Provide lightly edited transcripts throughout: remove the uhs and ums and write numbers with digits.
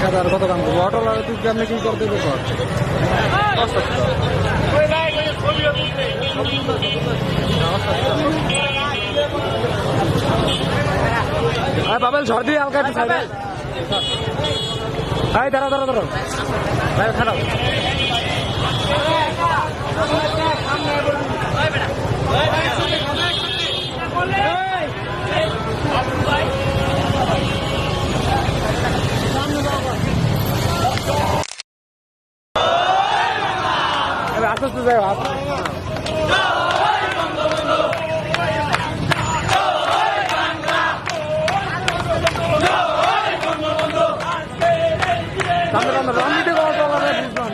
1000 কত দাম করবো? অটো লাগে তুই কেমনি কি করে দেবে কর? বাবেল ঝড় দিয়ে হালকা একটু সাইডে। ভাই দাঁড়া দাঁড়া দাঁড়া ভাই খারাপ। আস্তে আস্তে যাই রামদিতে বুঝলাম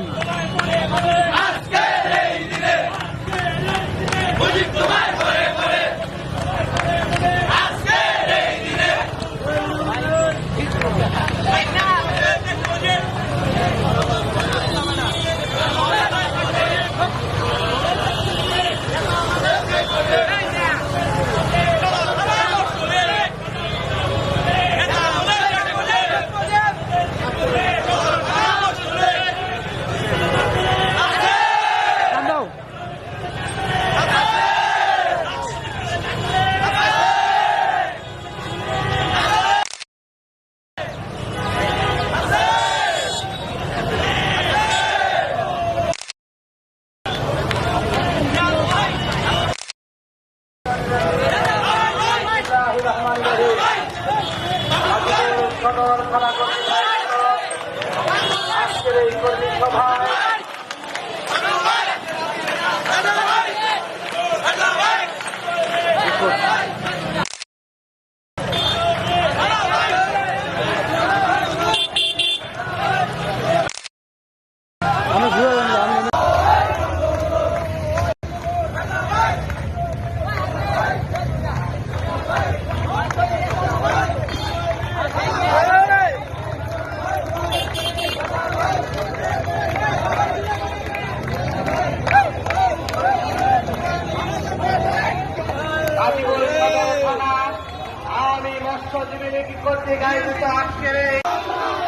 আজকের এই কর্মী সভায়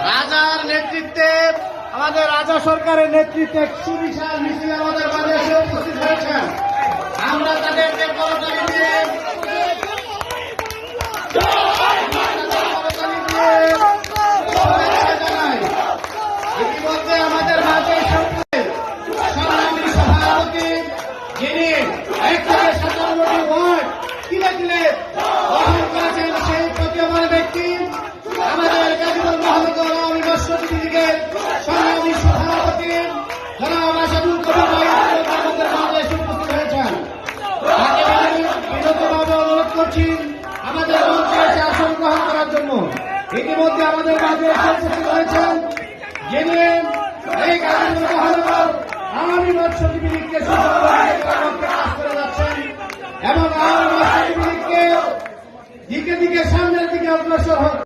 রাজার নেতৃত্বে আমাদের রাজা সরকারের নেতৃত্বে সুবিশাল মিছিল আমাদের মাঝে এসে উপস্থিত হয়েছেন। আমরা তাদেরকে করতালি দিয়ে জানাই। ইতিমধ্যে আমাদের মাঝে সংগ্রামী সভাপতি যিনি 1 থেকে 57টি ওয়ার্ড কিনে দিলে গ্রহণ করেছেন সেই প্রতীয়মান ব্যক্তি আমাদের গাজীপুর মহানগর আওয়ামী রাষ্ট্রপতি লীগের সংগ্রামী সভাপতি জনাব আসাদুল কবির ভাই আমাদের মাঝে এসে উপস্থিত হয়েছেন। তাকে আমি বিনীতভাবে অনুরোধ করছি আমাদের মঞ্চে এসে আসন গ্রহণ করার জন্য। ইতিমধ্যে আমাদের মাঝে এসে উপস্থিত হয়েছেন যিনি এই গাজীপুর মহানগর আওয়ামী রাষ্ট্রপতি লীগকে কাজ করে যাচ্ছেন এবং আওয়ামী রাষ্ট্রপতি লীগকে দিকে দিকে সামনের দিকে অগ্রসর